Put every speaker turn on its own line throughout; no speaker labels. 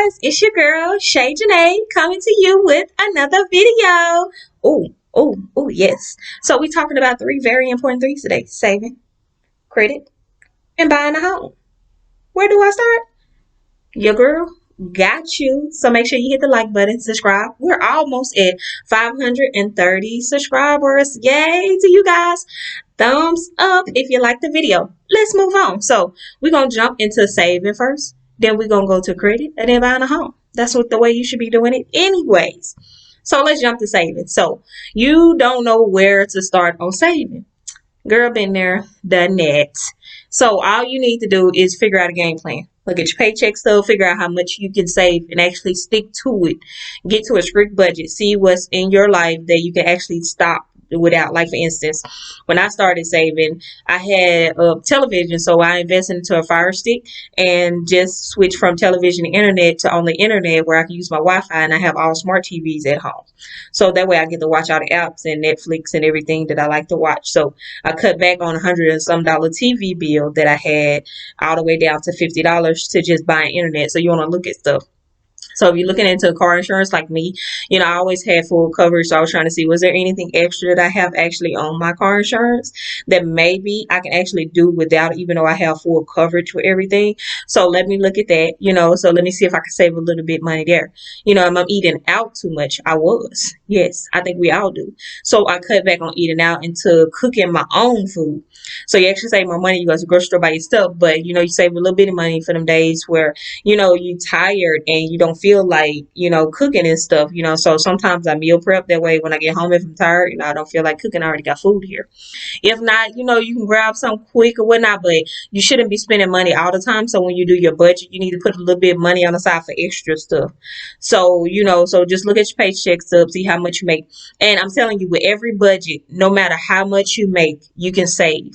guys, it's your girl Shayjanai coming to you with another video. Yes. So we're talking about three very important things today: saving, credit, and buying a home. Where do I start? Your girl got you. So make sure you hit the like button, subscribe. We're almost at 530 subscribers. Yay to you guys. Thumbs up if you like the video. Let's move on. So we're going to jump into saving first. Then we're going to go to credit and then buying a home. That's what the way you should be doing it anyways. So let's jump to saving. So you don't know where to start on saving. Girl, been there, done that. So all you need to do is figure out a game plan. Look at your paycheck stub, figure out how much you can save and actually stick to it. Get to a strict budget. See what's in your life that you can actually stop without. Like, for instance, when I started saving, I had a television, so I invested into a Fire Stick and just switched from television to internet to only internet where I can use my Wi-Fi, and I have all smart TVs at home. So that way I get to watch all the apps and Netflix and everything that I like to watch. So I cut back on $100 and some TV bill that I had all the way down to $50 to just buying internet. So you want to look at stuff. So if you're looking into car insurance like me, I always had full coverage. So I was trying to see, was there anything extra that I have actually on my car insurance that maybe I can actually do without, even though I have full coverage with everything. So let me look at that, so let me see if I can save a little bit money there. Am I eating out too much? I was. Yes, I think we all do. So I cut back on eating out into cooking my own food. So you actually save more money. You go to the grocery store by yourself, but you save a little bit of money for them days where you tired and you don't feel like cooking and stuff. So sometimes I meal prep that way when I get home. If I'm tired, I don't feel like cooking, I already got food here. If not, you can grab something quick or whatnot, but you shouldn't be spending money all the time. So when you do your budget, you need to put a little bit of money on the side for extra stuff. So so just look at your paycheck stub, see how much you make. And I'm telling you, with every budget, no matter how much you make, you can save.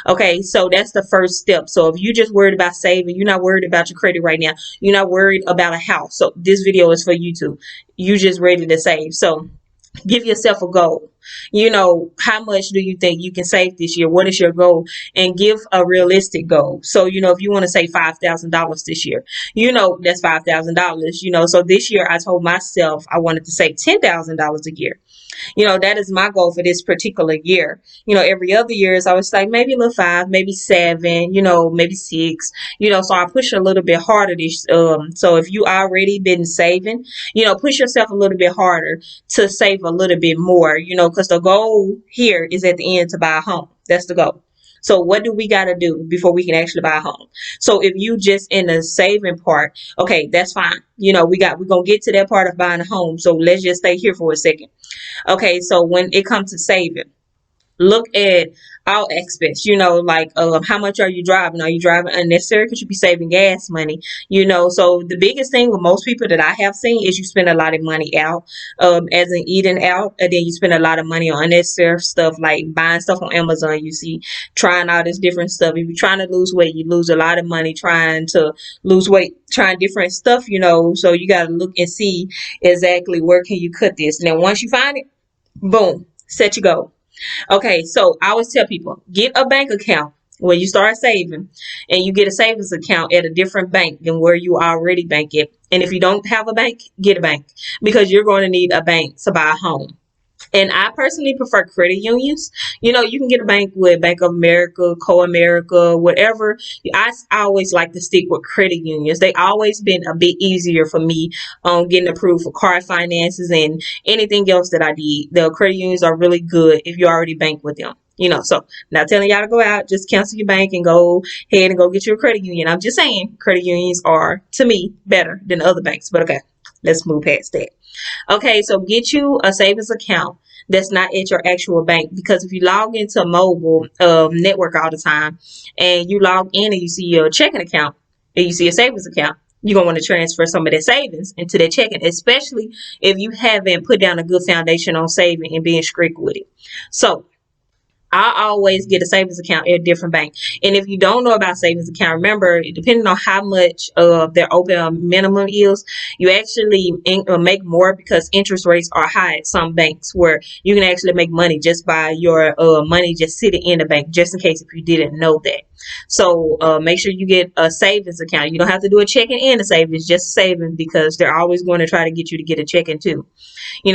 Okay, so that's the first step. So if you're just worried about saving, you're not worried about your credit right now, you're not worried about a house, so this video is for you too. You just ready to save. So give yourself a goal. How much do you think you can save this year? What is your goal? And give a realistic goal. So if you want to save $5,000 this year, that's $5,000. So this year I told myself I wanted to save $10,000 a year. That is my goal for this particular year. Every other year is always like maybe a little 5, maybe 7, maybe 6, so I push a little bit harder this. So if you already been saving, push yourself a little bit harder to save a little bit more, because the goal here is at the end to buy a home. That's the goal. So what do we got to do before we can actually buy a home? So if you just in the saving part, okay, that's fine. We're going to get to that part of buying a home. So let's just stay here for a second. Okay, so when it comes to saving, look at all aspects, like how much are you driving? Are you driving unnecessary? Because you be saving gas money, so the biggest thing with most people that I have seen is you spend a lot of money out, as in eating out, and then you spend a lot of money on unnecessary stuff like buying stuff on Amazon. You see, trying all this different stuff. If you're trying to lose weight, you lose a lot of money trying to lose weight, trying different stuff, so you got to look and see exactly where can you cut this. And then once you find it, boom, set your goal. Okay, so I always tell people, get a bank account when you start saving, and you get a savings account at a different bank than where you already bank it. And if you don't have a bank, get a bank, because you're going to need a bank to buy a home. And I personally prefer credit unions. You can get a bank with Bank of America, Co-America, whatever. I always like to stick with credit unions. They always been a bit easier for me on getting approved for car finances and anything else that I did. The credit unions are really good if you already bank with them. So not telling y'all to go out, just cancel your bank and go ahead and go get your credit union. I'm just saying credit unions are, to me, better than other banks. But okay, let's move past that. Okay, so get you a savings account that's not at your actual bank, because if you log into a mobile network all the time and you log in and you see your checking account and you see a savings account, you're going to want to transfer some of that savings into that checking, especially if you haven't put down a good foundation on saving and being strict with it. So I always get a savings account at a different bank. And if you don't know about savings account, remember, depending on how much their open minimum is, you actually make more, because interest rates are high at some banks, where you can actually make money just by your money just sitting in the bank, just in case if you didn't know that. So make sure you get a savings account. You don't have to do a checking and a savings, just savings, because they're always going to try to get you to get a checking too.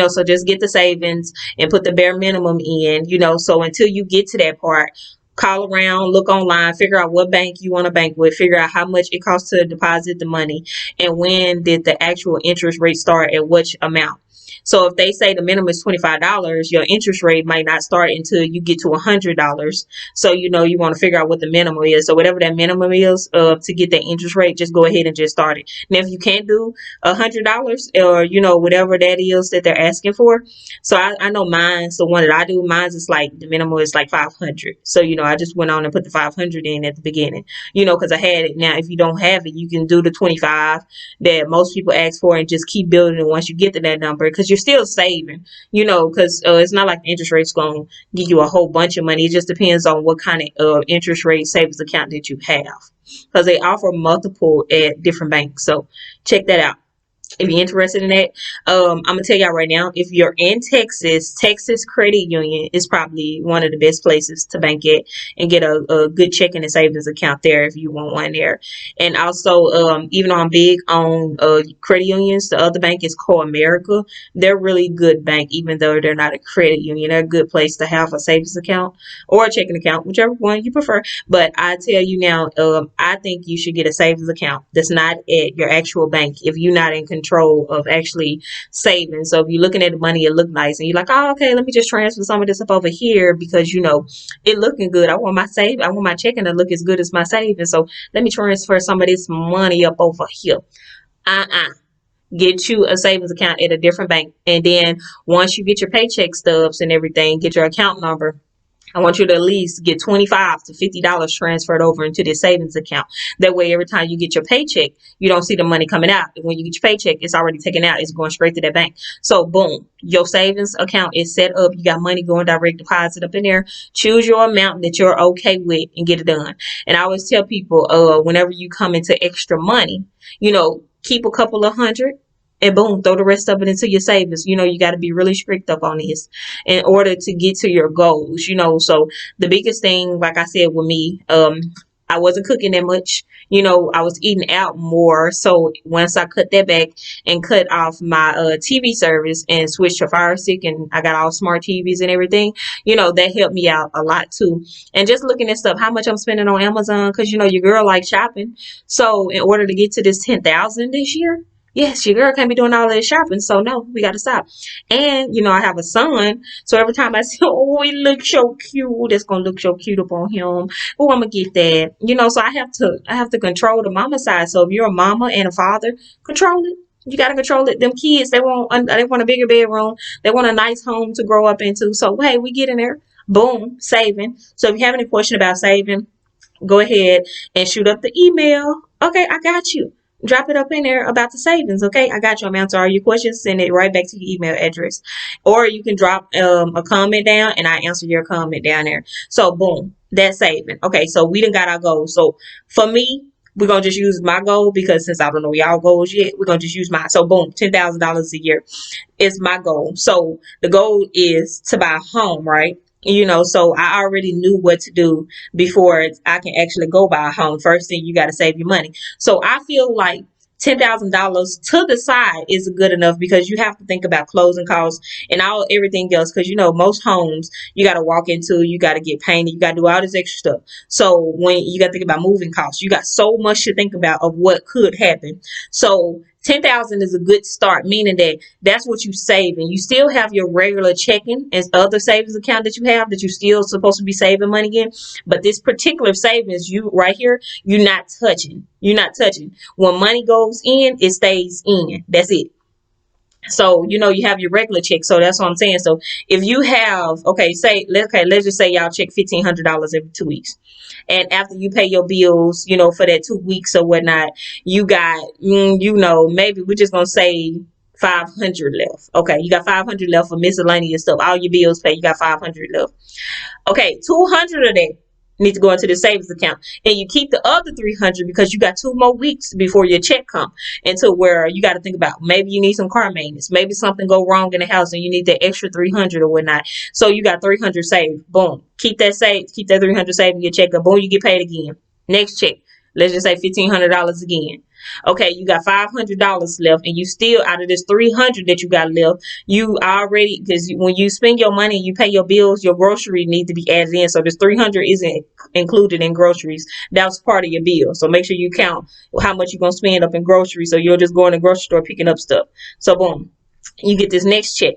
So just get the savings and put the bare minimum in, so until you get to that part, call around, look online, figure out what bank you want to bank with, figure out how much it costs to deposit the money, and when did the actual interest rate start, at which amount. So if they say the minimum is $25, your interest rate might not start until you get to $100. So you want to figure out what the minimum is. So whatever that minimum is to get that interest rate, just go ahead and just start it. Now if you can't do $100 or whatever that is that they're asking for, so I know mine's the one that I do. Mine's is like the minimum is like 500. So I just went on and put the 500 in at the beginning. Because I had it. Now if you don't have it, you can do the 25 that most people ask for and just keep building it once you get to that number, because you're still saving. Because it's not like the interest rate's going to give you a whole bunch of money. It just depends on what kind of interest rate savings account that you have, because they offer multiple at different banks. So check that out if you're interested in that. I'm gonna tell y'all right now, if you're in Texas Credit Union is probably one of the best places to bank at and get a good checking and savings account there if you want one there. And also, even though I'm big on credit unions, the other bank is called America. They're really good bank, even though they're not a credit union. They're a good place to have a savings account or a checking account, whichever one you prefer. But I tell you now, I think you should get a savings account that's not at your actual bank if you're not in control of actually saving. So if you're looking at the money, it look nice, and you're like, oh, okay, let me just transfer some of this up over here because it looking good. I want my checking to look as good as my savings. So let me transfer some of this money up over here. Get you a savings account at a different bank, and then once you get your paycheck stubs and everything, get your account number. I want you to at least get $25 to $50 transferred over into this savings account. That way, every time you get your paycheck, you don't see the money coming out. When you get your paycheck, it's already taken out. It's going straight to that bank. So, boom, your savings account is set up. You got money going direct deposit up in there. Choose your amount that you're okay with and get it done. And I always tell people, whenever you come into extra money, keep a couple of hundred. And boom, throw the rest of it into your savings. You got to be really strict up on this in order to get to your goals. So the biggest thing, like I said, with me, I wasn't cooking that much. I was eating out more. So once I cut that back and cut off my TV service and switched to Fire Stick, and I got all smart TVs and everything, that helped me out a lot too. And just looking at stuff, how much I'm spending on Amazon, because your girl likes shopping. So in order to get to this 10,000 this year, yes, your girl can't be doing all that shopping. So no, we got to stop. And I have a son, so every time I say, oh, he looks so cute, that's gonna look so cute upon him. Oh, I'm gonna get that. So I have to control the mama side. So if you're a mama and a father, control it. You gotta control it. Them kids, they want a bigger bedroom. They want a nice home to grow up into. So hey, we get in there. Boom, saving. So if you have any question about saving, go ahead and shoot up the email. Okay, I got you. Drop it up in there about the savings. Okay, I got you. I'm answering all your questions. Send it right back to your email address, or you can drop a comment down and I answer your comment down there. So boom, that's saving. Okay, so we done got our goals. So for me, we're gonna just use my goal, because since I don't know y'all goals yet, we're gonna just use mine. So boom, $10,000 a year is my goal. So the goal is to buy a home, right? So I already knew what to do before I can actually go buy a home. First thing, you got to save your money. So I feel like $10,000 to the side is good enough, because you have to think about closing costs and everything else. Because most homes you got to walk into, you got to get painted, you got to do all this extra stuff. So when you got to think about moving costs, you got so much to think about of what could happen. So 10,000 is a good start, meaning that that's what you save, and you still have your regular checking and other savings account that you have that you still supposed to be saving money in. But this particular savings, you right here, you're not touching. You're not touching. When money goes in, it stays in. That's it. So you have your regular check. So that's what I'm saying. So if you have, let's just say y'all check $1,500 every 2 weeks. And after you pay your bills, for that 2 weeks or whatnot, you got, maybe we're just going to say 500 left. Okay, you got 500 left for miscellaneous stuff. All your bills paid, you got 500 left. Okay, 200 of that need to go into the savings account, and you keep the other 300 because you got 2 more weeks before your check come, into where you got to think about maybe you need some car maintenance, maybe something go wrong in the house and you need that extra 300 or whatnot. So you got 300 saved. Boom, keep that saved, keep that 300 saved in your check up. Boom, you get paid again. Next check, let's just say $1,500 again. Okay, you got $500 left, and you still, out of this 300 that you got left, you already, because when you spend your money, you pay your bills, your grocery need to be added in. So this 300 isn't included in groceries. That's part of your bill. So make sure you count how much you're gonna spend up in groceries. So you'll just go in the grocery store picking up stuff. So boom, you get this next check,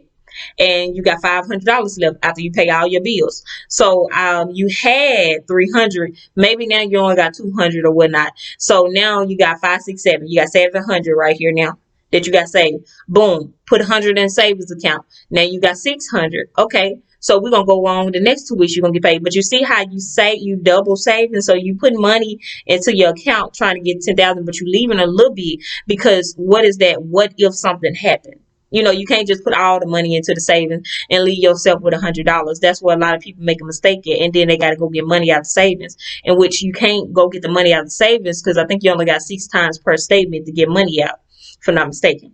and you got $500 left after you pay all your bills. So you had 300, maybe now you only got 200 or whatnot. So now you got 5, 6, 7. You got 700 right here now that you got saved. Boom, put 100 in savings account. Now you got 600. Okay. So we're gonna go on the next 2 weeks. You're gonna get paid, but you see how you say you double saving. So you put money into your account trying to get 10,000, but you leaving a little bit, because what is that? What if something happened? You can't just put all the money into the savings and leave yourself with $100. That's where a lot of people make a mistake at, and then they got to go get money out of savings, in which you can't go get the money out of savings because I think you only got 6 times per statement to get money out, if I'm not mistaken.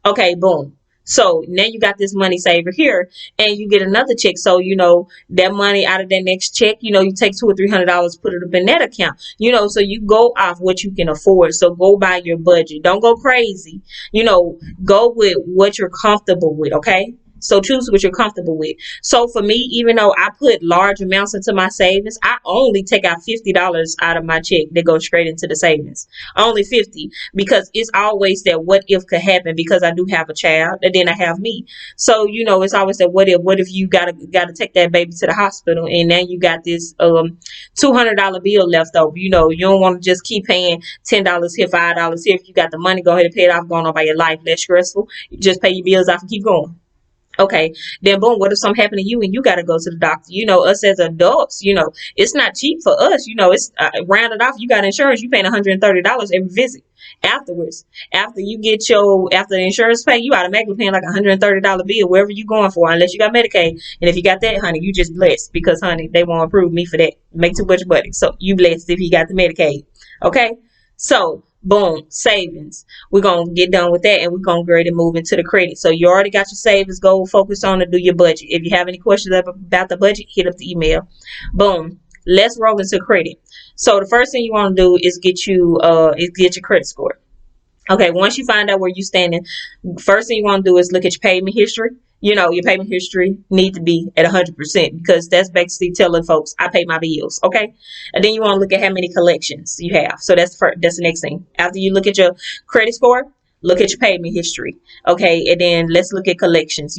Okay, boom. So now you got this money saver here, and you get another check. So that money out of that next check, you take $200 or $300, put it up in that account. So you go off what you can afford. So go by your budget. Don't go crazy. Go with what you're comfortable with. Okay. So choose what you're comfortable with. So for me, even though I put large amounts into my savings, I only take out $50 out of my check that goes straight into the savings. Only 50, because it's always that what if could happen, because I do have a child and then I have me. So it's always that what if you gotta take that baby to the hospital, and now you got this $200 bill left over. You don't want to just keep paying $10 here, $5 here. If you got the money, go ahead and pay it off, going on by your life. Less stressful. You just pay your bills off and keep going. Okay, then boom, what if something happened to you and you got to go to the doctor? Us as adults, it's not cheap for us. It's rounded off. You got insurance, you paying $130 every visit. Afterwards, after the insurance pay, you automatically paying like $130 bill wherever you going for, unless you got Medicaid. And if you got that, honey, you just blessed, because honey, they won't approve me for that. Make too much money. So you blessed if you got the Medicaid. Okay, so boom, savings. We're going to get done with that, and we're going to go ahead and move into the credit. So you already got your savings. Go focus on to do your budget. If you have any questions about the budget, hit up the email. Boom. Let's roll into credit. So the first thing you want to do is get your credit score. Okay, once you find out where you're standing, first thing you want to do is look at your payment history. Your payment history need to be at 100%, because that's basically telling folks I pay my bills. Okay, and then you want to look at how many collections you have. So that's the next thing. After you look at your credit score, look at your payment history. Okay, and then let's look at collections.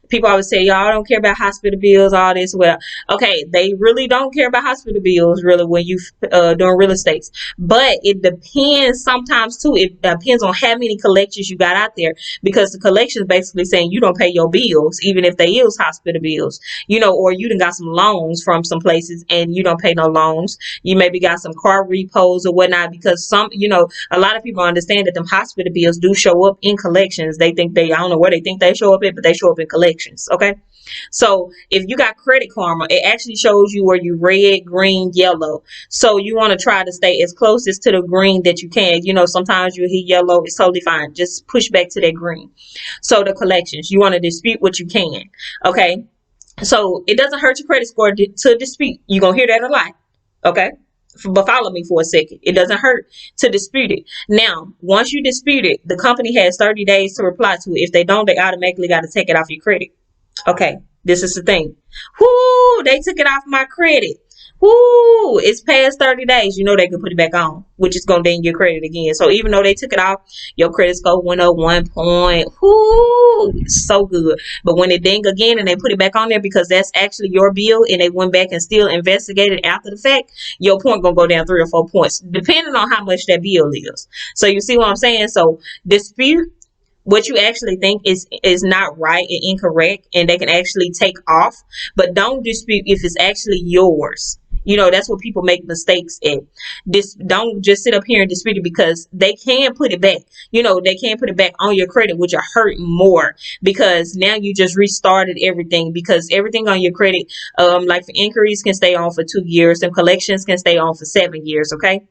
People always say, y'all don't care about hospital bills, all this. Well, okay, they really don't care about hospital bills really when you doing real estate. But it depends sometimes too. It depends on how many collections you got out there, because the collections basically saying you don't pay your bills, even if they is hospital bills. Or you done got some loans from some places and you don't pay no loans. You maybe got some car repos or whatnot, because a lot of people understand that them hospital bills do show up in collections. I don't know where they think they show up at, but they show up in collections. Okay, so if you got Credit Karma, it actually shows you where you red, green, yellow. So you want to try to stay as closest to the green that you can. Sometimes you hit yellow, it's totally fine. Just push back to that green. So the collections, you want to dispute what you can. Okay, so it doesn't hurt your credit score to dispute. You're gonna hear that a lot. Okay, but follow me for a second. It doesn't hurt to dispute it. Now, once you dispute it, the company has 30 days to reply to it. If they don't, they automatically got to take it off your credit. Okay, this is the thing. Whoo, they took it off my credit. Whoo, it's past 30 days. They can put it back on, which is going to ding your credit again. So even though they took it off, your credit score went up 1 point. Whoo, it's so good. But when it ding again and they put it back on there, because that's actually your bill, and they went back and still investigated after the fact, your point going to go down 3 or 4 points, depending on how much that bill is. So you see what I'm saying? So dispute what you actually think is not right and incorrect, and they can actually take off. But don't dispute if it's actually yours. That's what people make mistakes at. This don't just sit up here and dispute it, because they can put it back. They can put it back on your credit, which are hurting more, because now you just restarted everything, because everything on your credit, like for inquiries, can stay on for 2 years, and collections can stay on for 7 years. Okay.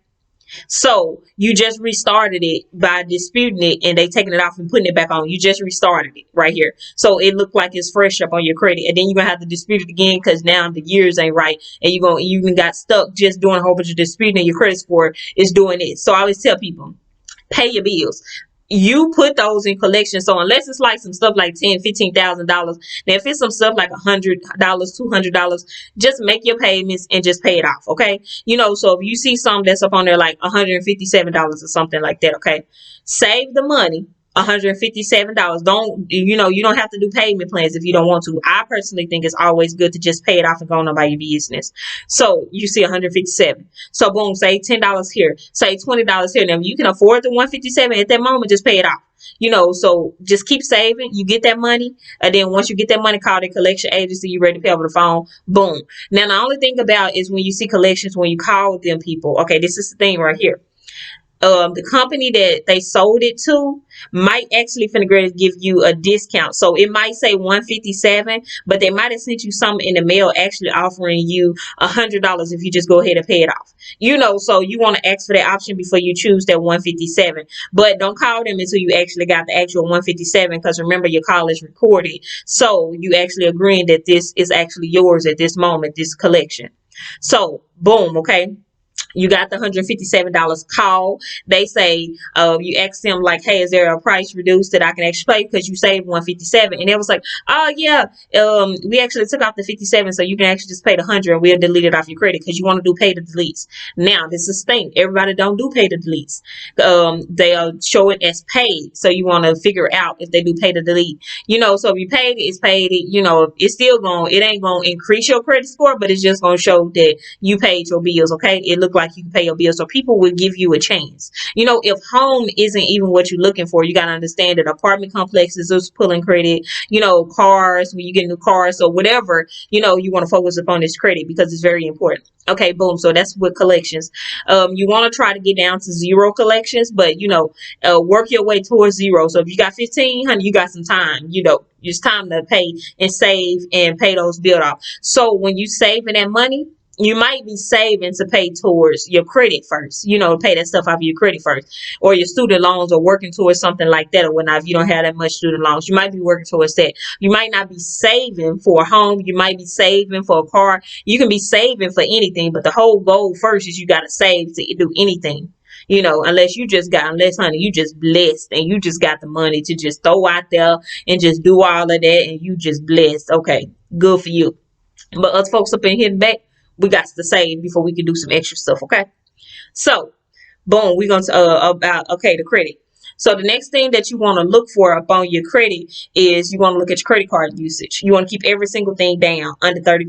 So you just restarted it by disputing it, and they taking it off and putting it back on. You just restarted it right here. So it looked like it's fresh up on your credit. And then you're gonna have to dispute it again, because now the years ain't right. And you even got stuck just doing a whole bunch of disputing, and your credit score is doing it. So I always tell people, pay your bills. You put those in collection. So unless it's like some stuff like $10,000, $15,000, now if it's some stuff like $100, $200, just make your payments and just pay it off. Okay. So if you see something that's up on there like $157 or something like that, okay, save the money. $157. You don't have to do payment plans if you don't want to. I personally think it's always good to just pay it off and go on about your business. So you see 157. So boom, say $10 here, say $20 here. Now if you can afford the 157 at that moment, just pay it off. So just keep saving. You get that money, and then once you get that money, call the collection agency. You ready to pay over the phone. Boom. Now the only thing about is when you see collections, when you call them people, okay, this is the thing right here. The company that they sold it to might actually finna give you a discount. So it might say 157, but they might have sent you something in the mail actually offering you $100 if you just go ahead and pay it off. So you want to ask for that option before you choose that 157. But don't call them until you actually got the actual 157, because remember, your call is recorded. So you actually agreeing that this is actually yours at this moment, this collection. So boom, okay. You got the $157 call. They say, you ask them like, hey, is there a price reduced that I can actually pay because you saved 157? And it was like, oh yeah, we actually took off the 57, so you can actually just pay the 100 and we'll delete it off your credit, because you want to do pay to deletes. Now this is the thing, everybody don't do pay to deletes. They'll show it as paid, so you want to figure out if they do pay to delete. So if you paid it, it's paid it. It's still it ain't gonna increase your credit score, but it's just gonna show that you paid your bills. Okay, it looked like you can pay your bills, so people will give you a chance. If home isn't even what you're looking for, you got to understand that apartment complexes is pulling credit. Cars, when you get new cars or whatever, you want to focus upon this credit, because it's very important. Okay, boom. So that's with collections. You want to try to get down to 0 collections, but work your way towards 0. So if you got 15, honey, you got some time. It's time to pay and save and pay those bills off. So when you saving that money, you might be saving to pay towards your credit first, pay that stuff off of your credit first, or your student loans, or working towards something like that or whatnot. If you don't have that much student loans, you might be working towards that. You might not be saving for a home. You might be saving for a car. You can be saving for anything, but the whole goal first is you got to save to do anything. Unless honey, you just blessed and you just got the money to just throw out there and just do all of that, and you just blessed. Okay, good for you. But us folks up in here in the back, we got to save before we can do some extra stuff. Okay. So boom, we're going to the credit. So the next thing that you want to look for up on your credit is you want to look at your credit card usage. You want to keep every single thing down under 30%.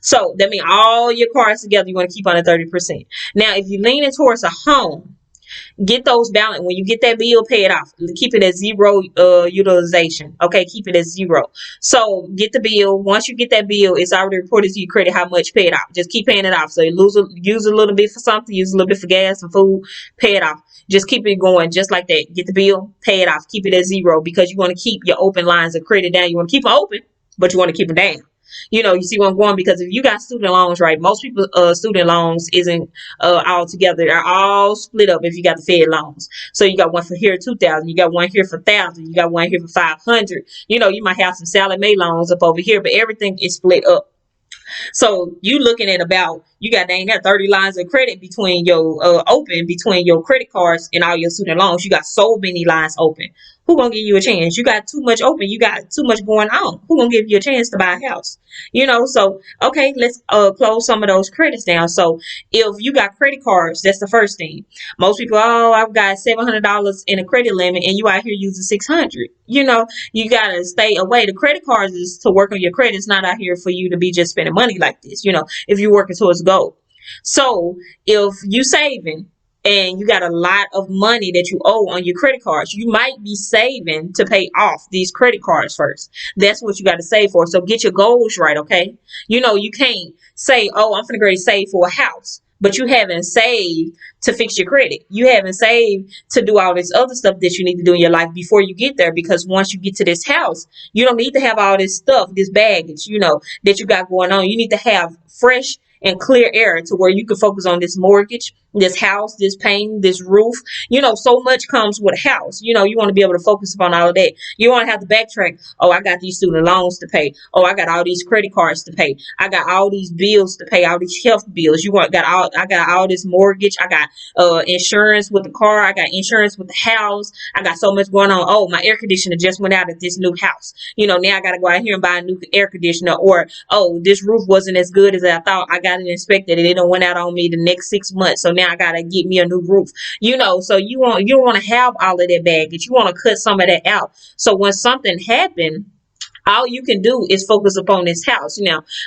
So that means all your cards together, you want to keep under 30%. Now, if you're leaning towards a home, get those balance. When you get that bill, pay it off. Keep it at 0 utilization. Okay, keep it at 0. So get the bill. Once you get that bill, it's already reported to your credit how much, pay it off. Just keep paying it off. So you use a little bit for something, use a little bit for gas and food, pay it off. Just keep it going just like that. Get the bill, pay it off. Keep it at 0, because you want to keep your open lines of credit down. You want to keep them open, but you want to keep them down. You see where I'm going? Because if you got student loans, right, most people student loans isn't all together. They're all split up if you got the Fed loans. So you got one for here 2,000, you got one here for 1,000, you got one here for 500. You might have some Sallie Mae loans up over here, but everything is split up. So you looking at you got 30 lines of credit between your credit cards and all your student loans. You got so many lines open. Who gonna give you a chance? You got too much open. You got too much going on. Who gonna give you a chance to buy a house? So okay, let's close some of those credits down. So if you got credit cards, that's the first thing. Most people, I've got $700 in a credit limit, and you out here using $600. You gotta stay away. The credit cards is to work on your credit. It's not out here for you to be just spending money like this. If you're working towards a goal. So if you saving and you got a lot of money that you owe on your credit cards, you might be saving to pay off these credit cards first. That's what you got to save for. So get your goals right, okay? You can't say, oh, I'm finna go save for a house, but you haven't saved to fix your credit. You haven't saved to do all this other stuff that you need to do in your life before you get there. Because once you get to this house, you don't need to have all this stuff, this baggage, that you got going on. You need to have fresh and clear air to where you can focus on this mortgage, this house, this paint, this roof. So much comes with a house. You want to be able to focus upon all of that. You want to have to backtrack. Oh, I got these student loans to pay. Oh, I got all these credit cards to pay. I got all these bills to pay, all these health bills. I got all this mortgage. I got insurance with the car. I got insurance with the house. I got so much going on. Oh, my air conditioner just went out at this new house. Now I got to go out here and buy a new air conditioner. Or, oh, this roof wasn't as good as I thought. I got it inspected and it done went out on me the next 6 months. So now I got to get me a new roof. So you don't want to have all of that baggage. You want to cut some of that out. So when something happened, all you can do is focus upon this house.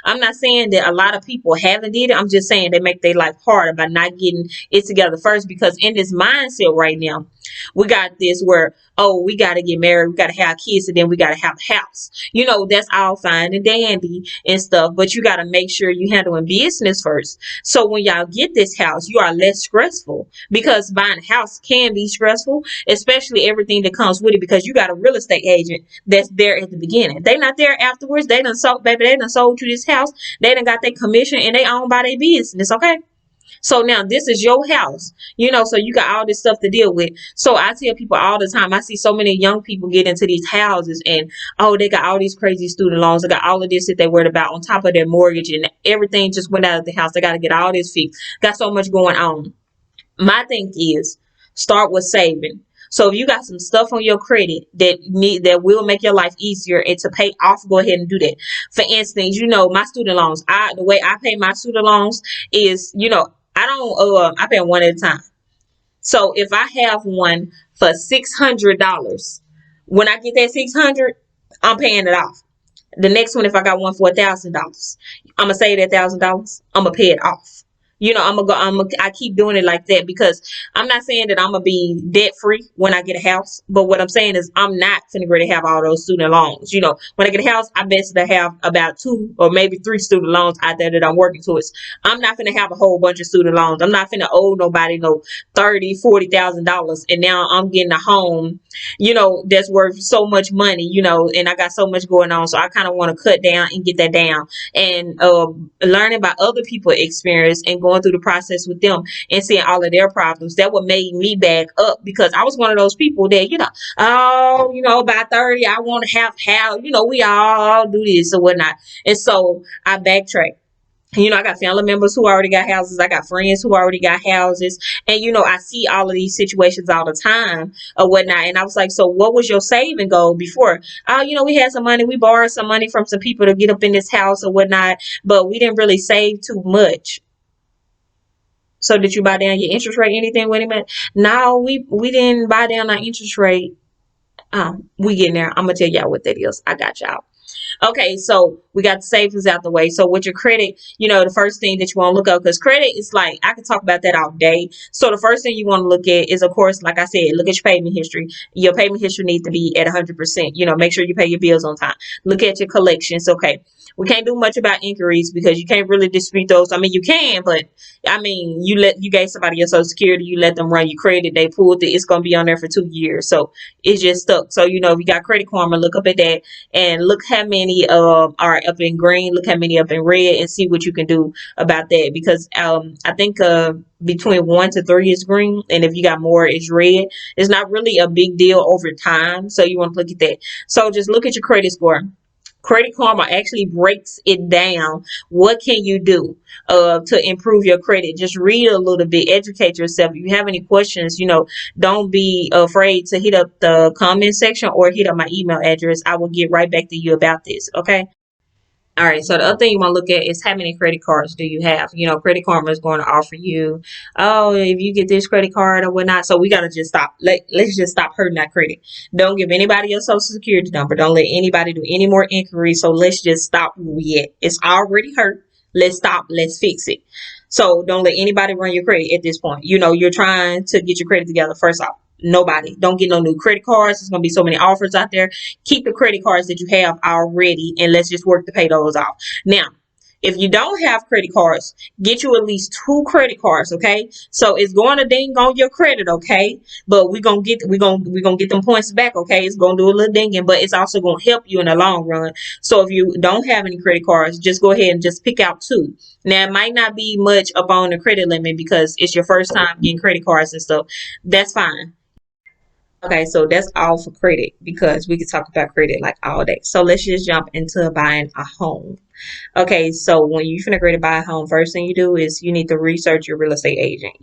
I'm not saying that a lot of people haven't did it. I'm just saying they make their life harder by not getting it together first. Because in this mindset right now, we got this where, oh, we got to get married, we got to have kids, and then we got to have a house. That's all fine and dandy and stuff, but you got to make sure you handling business first. So when y'all get this house, you are less stressful, because buying a house can be stressful, especially everything that comes with it, because you got a real estate agent that's there at the beginning. They not there afterwards. They done sold you this house. They done got their commission and they own by their business, okay? So now this is your house, so you got all this stuff to deal with. So I tell people all the time, I see so many young people get into these houses and, oh, they got all these crazy student loans. They got all of this that they worried about on top of their mortgage, and everything just went out of the house. They got to get all this fixed. Got so much going on. My thing is, start with saving. So if you got some stuff on your credit that will make your life easier and to pay off, go ahead and do that. For instance, my student loans. The way I pay my student loans is, I pay one at a time. So if I have one for $600, when I get that $600, I'm paying it off. The next one, if I got one for $1,000, I'm gonna save that $1,000. I'm gonna pay it off. I keep doing it like that, because I'm not saying that I'm gonna be debt free when I get a house, but what I'm saying is I'm not finna really have all those student loans. When I get a house, I best to have about 2 or maybe 3 student loans out there that I'm working towards. I'm not finna have a whole bunch of student loans. I'm not finna owe nobody no $30,000-$40,000, and now I'm getting a home, that's worth so much money, and I got so much going on. So I kind of want to cut down and get that down, and learning about other people's experience and going through the process with them and seeing all of their problems. That what made me back up, because I was one of those people that, by 30, I want to have house. We all do this or whatnot. And so I backtrack. I got family members who already got houses. I got friends who already got houses. And, I see all of these situations all the time or whatnot. And I was like, so what was your saving goal before? We had some money. We borrowed some money from some people to get up in this house or whatnot, but we didn't really save too much. So did you buy down your interest rate, anything with it? No, we didn't buy down our interest rate. We getting there. I'm going to tell y'all what that is. I got y'all. Okay, so we got the savings out the way. So with your credit, the first thing that you want to look at, because credit is like, I could talk about that all day. So the first thing you want to look at is, of course, like I said, look at your payment history. Your payment history needs to be at 100%. Make sure you pay your bills on time. Look at your collections. Okay, we can't do much about inquiries because you can't really dispute those. I mean, you can, but you gave somebody your Social Security, you let them run your credit, they pulled it, it's gonna be on there for 2 years, so it's just stuck. So if you got Credit Karma, look up at that and look how many are up in green, look how many up in red, and see what you can do about that. Because I think between 1 to 3 is green, and if you got more, it's red. It's not really a big deal over time, so you want to look at that. So just look at your credit score. Credit Karma actually breaks it down. What can you do to improve your credit? Just read a little bit, educate yourself. If you have any questions, don't be afraid to hit up the comment section or hit up my email address. I will get right back to you about this. Okay. All right, so the other thing you want to look at is how many credit cards do you have? Credit Karma is going to offer you, oh, if you get this credit card or whatnot. So we got to just stop. Let's just stop hurting that credit. Don't give anybody your Social Security number. Don't let anybody do any more inquiries. So let's just stop where we at. It's already hurt. Let's stop. Let's fix it. So don't let anybody run your credit at this point. You're trying to get your credit together. First off, nobody. Don't get no new credit cards. There's going to be so many offers out there. Keep the credit cards that you have already, and let's just work to pay those off. Now, if you don't have credit cards, get you at least 2 credit cards, okay? So it's going to ding on your credit, okay? But we're gonna get them points back, okay? It's gonna do a little dinging, but it's also gonna help you in the long run. So if you don't have any credit cards, just go ahead and just pick out 2. Now it might not be much up on the credit limit because it's your first time getting credit cards and stuff. That's fine. Okay, so that's all for credit because we could talk about credit like all day. So let's just jump into buying a home. Okay, so when you finna go to buy a home, first thing you do is you need to research your real estate agent,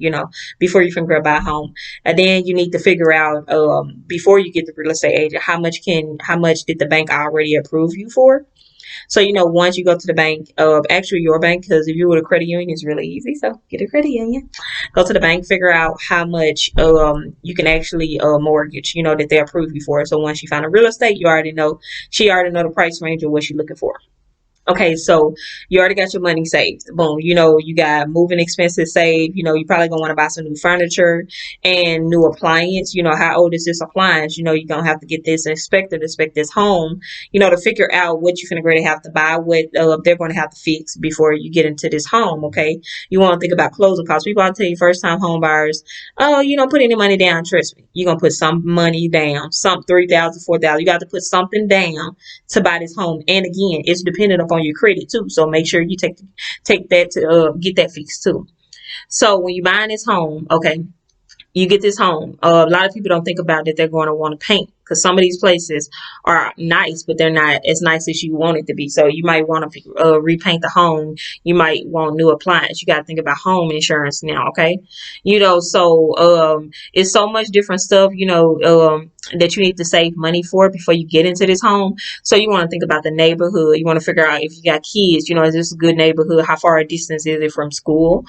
before you finna go buy a home. And then you need to figure out before you get the real estate agent, how much did the bank already approve you for? So, once you go to the bank, actually your bank, because if you with a credit union, it's really easy. So get a credit union. Go to the bank, figure out how much you can actually mortgage, that they approve you for. So once you find a real estate, she already know the price range of what you're looking for. Okay, so you already got your money saved. Boom. You got moving expenses saved. You probably gonna want to buy some new furniture and new appliance. How old is this appliance? You're gonna have to get this inspector to inspect this home, to figure out what you're gonna really have to buy, what they're gonna have to fix before you get into this home. Okay. You want to think about closing costs. People I'll tell you first time home buyers, oh, you don't put any money down, trust me. You're gonna put some money down, some 3,000, 4,000. You got to put something down to buy this home. And again, it's dependent upon your credit too. So make sure you take that to get that fixed too. So when you're buying this home, okay, you get this home. A lot of people don't think about that they're going to want to paint because some of these places are nice, but they're not as nice as you want it to be. So you might want to repaint the home. You might want new appliance. You got to think about home insurance now, okay? It's so much different stuff, that you need to save money for before you get into this home. So you want to think about the neighborhood. You want to figure out if you got kids, is this a good neighborhood? How far a distance is it from school?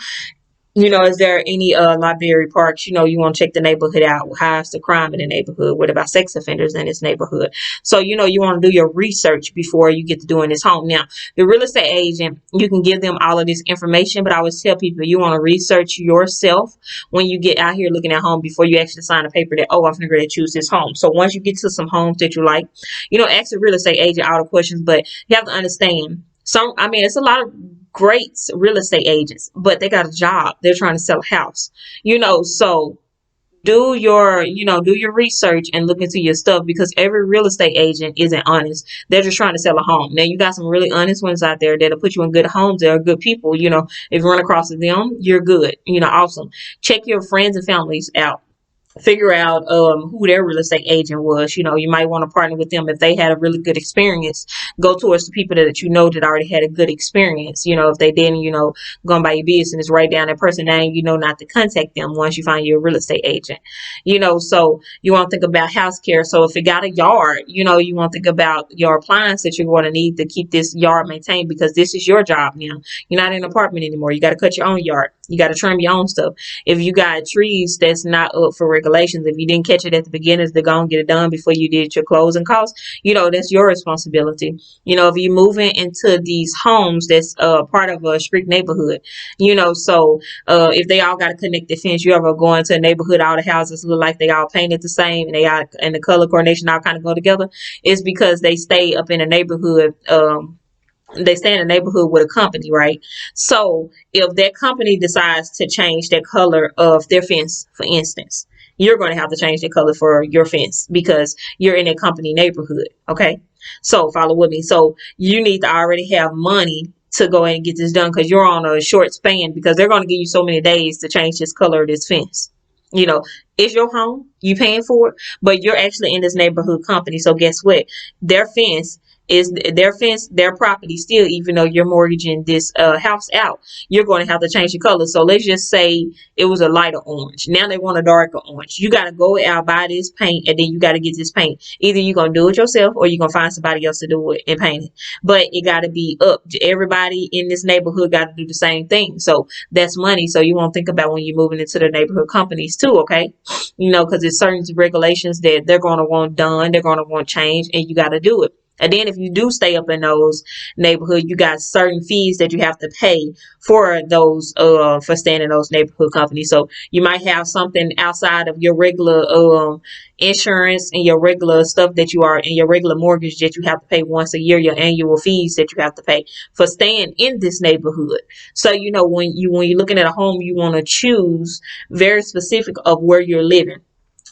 Is there any library parks? You want to check the neighborhood out. How's the crime in the neighborhood? What about sex offenders in this neighborhood? So, you want to do your research before you get to doing this home. Now, the real estate agent, you can give them all of this information, but I always tell people you want to research yourself when you get out here looking at home before you actually sign a paper that, oh, I'm going to choose this home. So once you get to some homes that you like, ask the real estate agent all the questions, but you have to understand it's a lot of great real estate agents, but they got a job. They're trying to sell a house, so do your research and look into your stuff because every real estate agent isn't honest. They're just trying to sell a home. Now you got some really honest ones out there that'll put you in good homes. They're good people. If you run across them, you're good. Awesome. Check your friends and families out. Figure out who their real estate agent was. You might want to partner with them if they had a really good experience. Go towards the people that that already had a good experience. If they didn't, go and buy your business, write down that person name, not to contact them once you find your real estate agent. So you want to think about house care. So if you got a yard, you want to think about your appliance that you're going to need to keep this yard maintained because this is your job now. You're not in an apartment anymore. You got to cut your own yard. You got to trim your own stuff. If you got trees that's not up for regulations, if you didn't catch it at the beginning, they're going to get it done before you did your closing costs. That's your responsibility. If you're moving into these homes that's part of a street neighborhood, if they all got a connected fence, you ever go into a neighborhood, all the houses look like they all painted the same and the color coordination all kind of go together, it's because they stay up in a neighborhood. They stay in a neighborhood with a company, right? So if that company decides to change the color of their fence, for instance, you're going to have to change the color for your fence because you're in a company neighborhood. Okay. So follow with me. So you need to already have money to go in and get this done because you're on a short span because they're going to give you so many days to change this color of this fence. It's your home, you paying for it, but you're actually in this neighborhood company. So guess what? Their fence is their property still, even though you're mortgaging this house out, you're going to have to change the color. So let's just say it was a lighter orange. Now they want a darker orange. You got to go out, buy this paint, and then you got to get this paint. Either you're going to do it yourself or you're going to find somebody else to do it and paint it. But it got to be up. Everybody in this neighborhood got to do the same thing. So that's money. So you won't think about when you're moving into the neighborhood companies too, okay? Because there's certain regulations that they're going to want done, they're going to want changed, and you got to do it. And then if you do stay up in those neighborhoods, you got certain fees that you have to pay for those for staying in those neighborhood companies. So you might have something outside of your regular insurance and your regular stuff that you are in your regular mortgage that you have to pay once a year, your annual fees that you have to pay for staying in this neighborhood. So when you're looking at a home, you want to choose very specific of where you're living.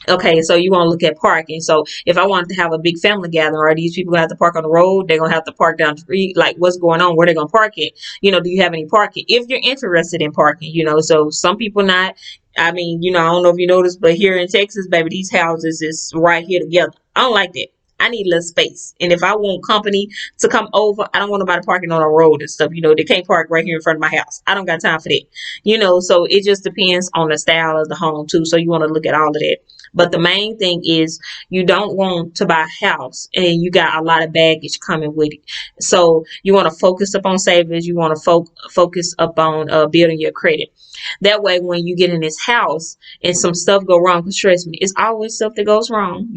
Okay, so you want to look at parking. So if I wanted to have a big family gathering, are these people gonna have to park on the road? They're gonna have to park down the street. Like, what's going on? Where they gonna park it? Do you have any parking? If you're interested in parking, so some people not. I mean, I don't know if you noticed, but here in Texas, baby, these houses is right here together. I don't like that. I need a little space. And if I want company to come over, I don't want nobody parking on the road and stuff. They can't park right here in front of my house. I don't got time for that. So it just depends on the style of the home too. So you want to look at all of that. But the main thing is you don't want to buy a house and you got a lot of baggage coming with it. So you want to focus upon savings. You want to focus upon building your credit. That way, when you get in this house and some stuff go wrong, because trust me, it's always stuff that goes wrong.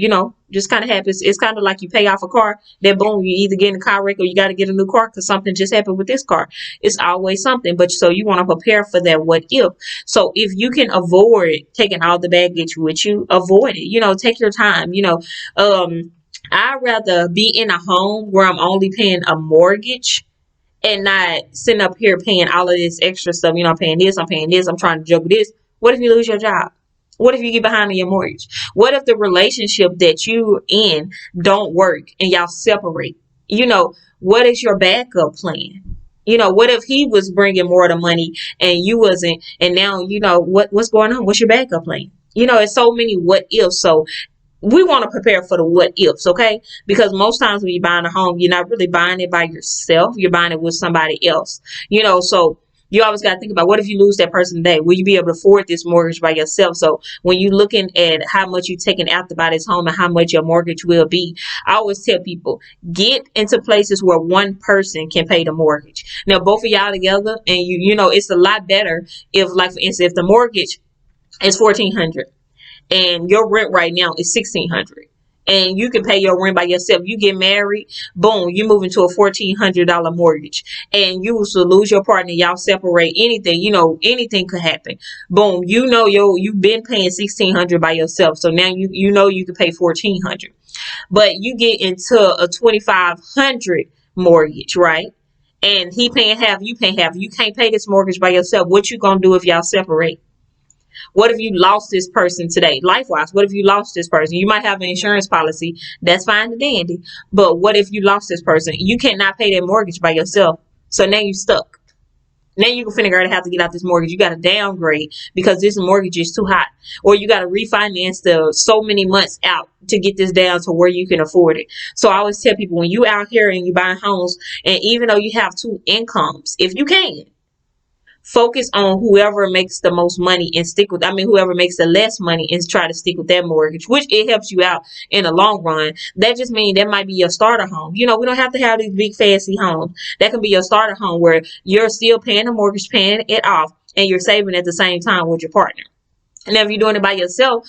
Just kind of happens. It's kind of like you pay off a car, then boom, you either get in a car wreck or you got to get a new car because something just happened with this car. It's always something. But so you want to prepare for that what if. So if you can avoid taking all the baggage with you, avoid it. Take your time. I'd rather be in a home where I'm only paying a mortgage and not sitting up here paying all of this extra stuff. I'm paying this, I'm trying to juggle this. What if you lose your job? What if you get behind on your mortgage? What if the relationship that you in don't work and y'all separate? What is your backup plan? What if he was bringing more of the money and you wasn't, and now what's going on? What's your backup plan? It's so many what ifs. So we want to prepare for the what ifs, okay? Because most times when you're buying a home, you're not really buying it by yourself. You're buying it with somebody else. So you always got to think about, what if you lose that person today? Will you be able to afford this mortgage by yourself? So when you're looking at how much you're taking out to buy this home and how much your mortgage will be, I always tell people, get into places where one person can pay the mortgage. Now, both of y'all together, and it's a lot better if, like, for instance, if the mortgage is $1,400 and your rent right now is $1,600 and you can pay your rent by yourself. You get married, boom, you move into a $1,400 mortgage and you will lose your partner. Y'all separate, anything, anything could happen. Boom, you've been paying $1,600 by yourself. So now you can pay $1,400, but you get into a $2,500 mortgage, right? And he paying half, you paying half. You can't pay this mortgage by yourself. What you gonna do if y'all separate? What if you lost this person today? Life-wise, what if you lost this person? You might have an insurance policy. That's fine and dandy. But what if you lost this person? You cannot pay that mortgage by yourself. So now you're stuck. Now you can figure out how to get out this mortgage. You got to downgrade because this mortgage is too hot. Or you got to refinance the so many months out to get this down to where you can afford it. So I always tell people, when you out here and you buying homes, and even though you have two incomes, if you can, focus on whoever makes the most money and whoever makes the less money and try to stick with that mortgage, which it helps you out in the long run. That just means that might be your starter home. We don't have to have these big fancy homes. That can be your starter home where you're still paying the mortgage, paying it off, and you're saving at the same time with your partner. And if you're doing it by yourself,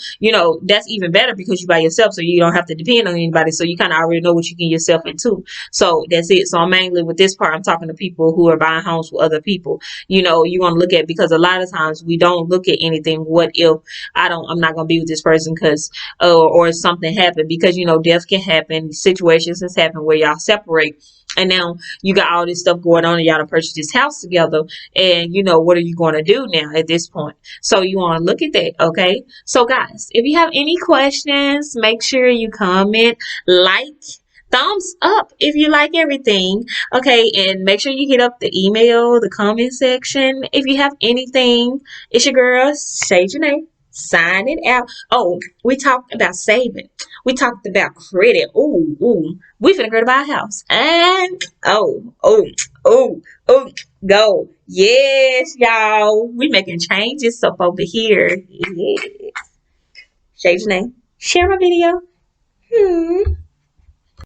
that's even better because you're by yourself, so you don't have to depend on anybody. So you kind of already know what you get yourself into. So that's it. So I'm mainly with this part, I'm talking to people who are buying homes with other people. You want to look at, because a lot of times we don't look at anything. What if I'm not going to be with this person because, or something happened, because, death can happen. Situations has happened where y'all separate. And now you got all this stuff going on and y'all to purchase this house together. And what are you going to do now at this point? So you want to look at that. Okay. So guys, if you have any questions, make sure you comment, like, thumbs up if you like everything. Okay. And make sure you hit up the email, the comment section. If you have anything, it's your girl, Shayjanai, signing out. Oh, we talked about saving. We talked about credit. Ooh. We finna go to buy a house. And go. Yes, y'all. We making changes up over here. Yes. Shayjanai, share my video.